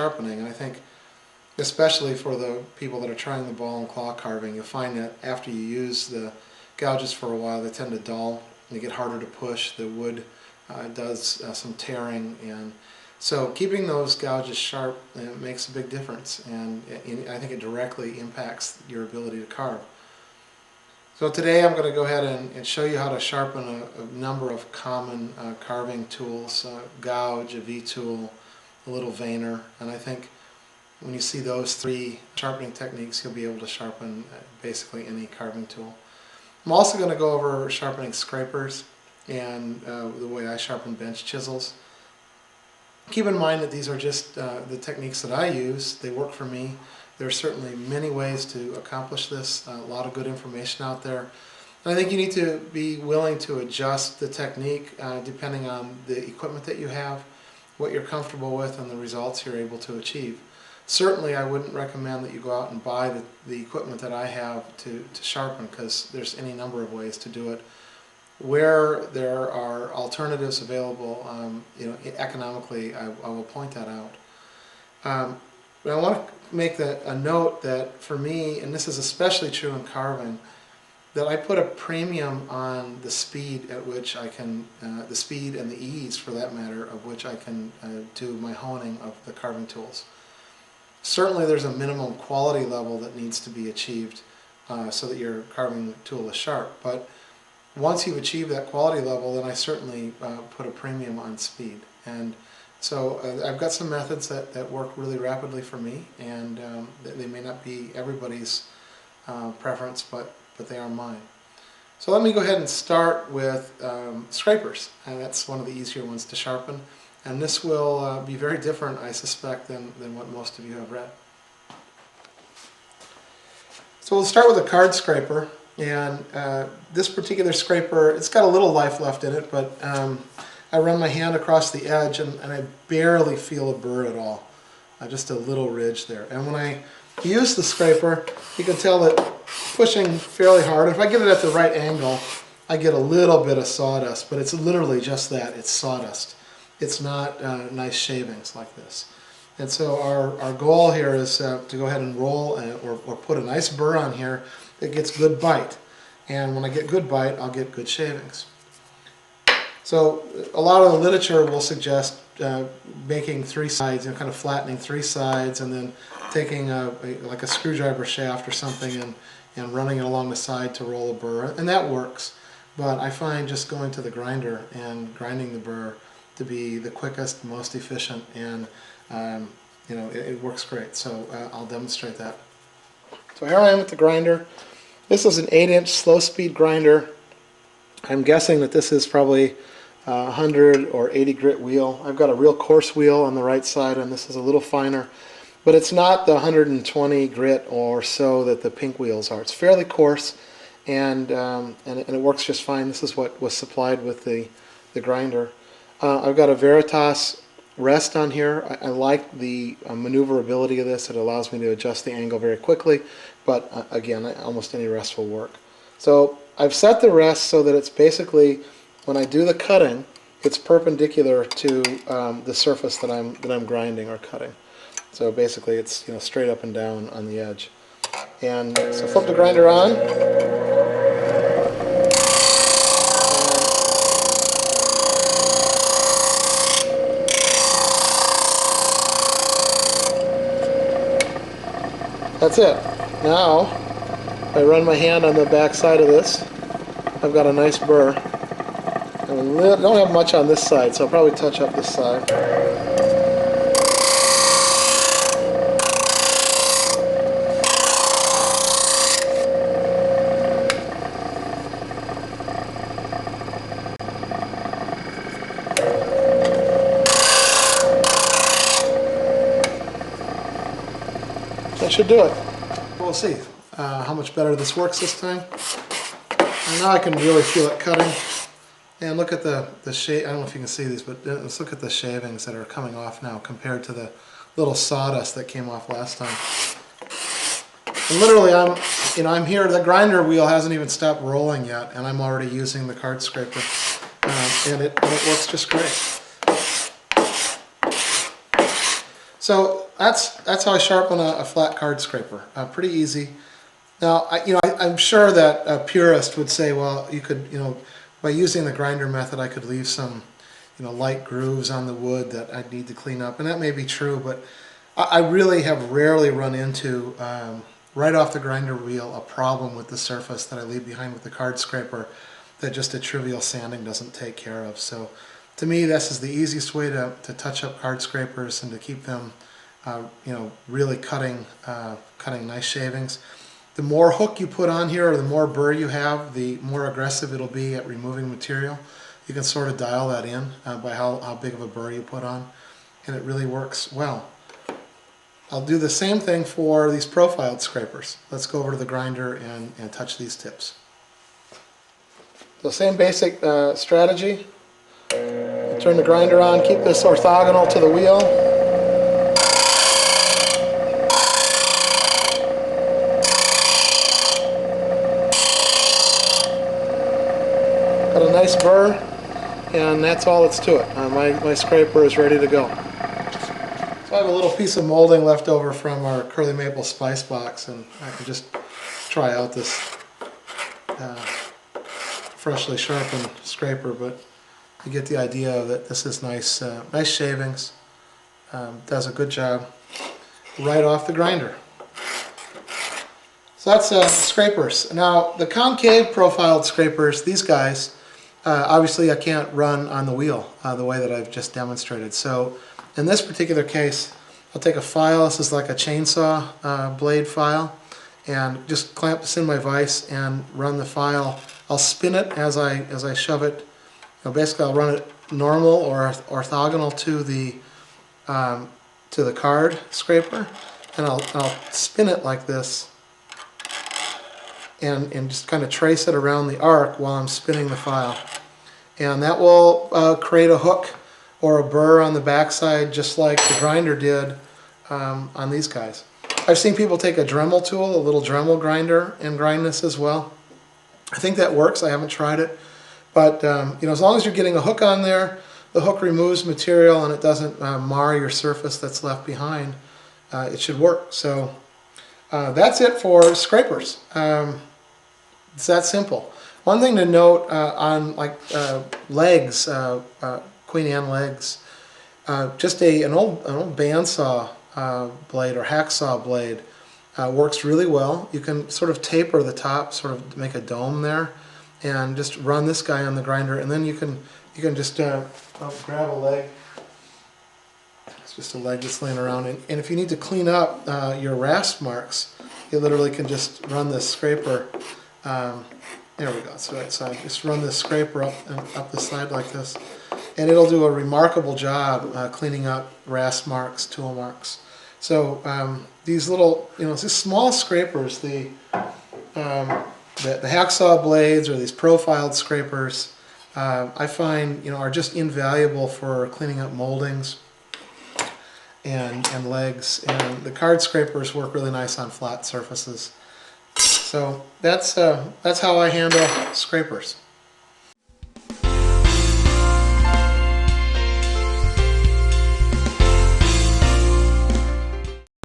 sharpening. And I think especially for the people that are trying the ball and claw carving, you'll find that after you use the gouges for a while, they tend to dull, they get harder to push, the wood does some tearing, and so keeping those gouges sharp makes a big difference, and I think it directly impacts your ability to carve. So today I'm going to go ahead and show you how to sharpen a number of common carving tools, gouge, a V-tool, a little veiner, and I think when you see those three sharpening techniques, you'll be able to sharpen basically any carving tool. I'm also going to go over sharpening scrapers and the way I sharpen bench chisels. Keep in mind that these are just the techniques that I use. They work for me. There are certainly many ways to accomplish this, a lot of good information out there. And I think you need to be willing to adjust the technique depending on the equipment that you have, what you're comfortable with, and the results you're able to achieve. Certainly I wouldn't recommend that you go out and buy the equipment that I have to sharpen, because there's any number of ways to do it. Where there are alternatives available, economically, I will point that out. But I want to make a note that for me, and this is especially true in carving, that I put a premium on the speed at which I can, the speed and the ease for that matter, of which I can do my honing of the carving tools. Certainly there's a minimum quality level that needs to be achieved so that your carving tool is sharp. But once you've achieved that quality level, then I certainly put a premium on speed. And so I've got some methods that work really rapidly for me, and they may not be everybody's preference, but they are mine. So let me go ahead and start with scrapers, and that's one of the easier ones to sharpen. And this will be very different, I suspect, than what most of you have read. So we'll start with a card scraper, and this particular scraper, it's got a little life left in it, but I run my hand across the edge and I barely feel a burr at all, just a little ridge there. And when I use the scraper, you can tell that pushing fairly hard, if I get it at the right angle, I get a little bit of sawdust, but it's literally just that, it's sawdust. It's not nice shavings like this. And so our goal here is to go ahead and roll or put a nice burr on here that gets good bite. And when I get good bite, I'll get good shavings. So a lot of the literature will suggest making three sides, kind of flattening three sides, and then taking like a screwdriver shaft or something and running it along the side to roll a burr. And that works. But I find just going to the grinder and grinding the burr to be the quickest, most efficient, and it works great. So I'll demonstrate that. So here I am at the grinder. This is an 8-inch slow-speed grinder. I'm guessing that this is probably a 100 or 80 grit wheel. I've got a real coarse wheel on the right side, and this is a little finer. But it's not the 120 grit or so that the pink wheels are. It's fairly coarse, and it works just fine. This is what was supplied with the grinder. I've got a Veritas rest on here. I like the maneuverability of this. It allows me to adjust the angle very quickly, but again, almost any rest will work. So I've set the rest so that it's basically, when I do the cutting, it's perpendicular to the surface that I'm grinding or cutting. So basically it's straight up and down on the edge. And so flip the grinder on. That's it. Now, if I run my hand on the back side of this, I've got a nice burr. I don't have much on this side, so I'll probably touch up this side. That should do it. We'll see how much better this works this time. And now I can really feel it cutting. And look at the shave. I don't know if you can see these, but let's look at the shavings that are coming off now compared to the little sawdust that came off last time. And literally, I'm here. The grinder wheel hasn't even stopped rolling yet, and I'm already using the card scraper, and it works just great. So that's how I sharpen a flat card scraper. Pretty easy. Now, I'm sure that a purist would say, well, you could, by using the grinder method, I could leave some, light grooves on the wood that I'd need to clean up, and that may be true, but I really have rarely run into, right off the grinder wheel, a problem with the surface that I leave behind with the card scraper that just a trivial sanding doesn't take care of. So to me, this is the easiest way to touch up card scrapers and to keep them, really cutting nice shavings. The more hook you put on here, or the more burr you have, the more aggressive it'll be at removing material. You can sort of dial that in by how big of a burr you put on, and it really works well. I'll do the same thing for these profiled scrapers. Let's go over to the grinder and touch these tips. The same basic strategy. Turn the grinder on, keep this orthogonal to the wheel. Got a nice burr, and that's all that's to it. My scraper is ready to go. So I have a little piece of molding left over from our curly maple spice box, and I can just try out this freshly sharpened scraper, but you get the idea that this is nice, nice shavings. Does a good job right off the grinder. So that's scrapers. Now the concave profiled scrapers, these guys, obviously I can't run on the wheel the way that I've just demonstrated. So in this particular case, I'll take a file. This is like a chainsaw blade file, and just clamp this in my vise and run the file. I'll spin it as I shove it. Basically, I'll run it normal or orthogonal to the card scraper, and I'll spin it like this, and just kind of trace it around the arc while I'm spinning the file, and that will create a hook or a burr on the backside, just like the grinder did on these guys. I've seen people take a Dremel tool, a little Dremel grinder, and grind this as well. I think that works. I haven't tried it. But as long as you're getting a hook on there, the hook removes material and it doesn't mar your surface that's left behind, it should work. So that's it for scrapers. It's that simple. One thing to note on legs, Queen Anne legs, just an old bandsaw blade or hacksaw blade works really well. You can sort of taper the top, sort of make a dome there, and just run this guy on the grinder, and then you can just grab a leg. It's just a leg that's laying around, and if you need to clean up your rasp marks, you literally can just run this scraper. There we go. That's the right side. Just run this scraper up the side like this, and it'll do a remarkable job cleaning up rasp marks, tool marks. So these little, these small scrapers, the hacksaw blades or these profiled scrapers, I find are just invaluable for cleaning up moldings and legs, and the card scrapers work really nice on flat surfaces. So that's how I handle scrapers.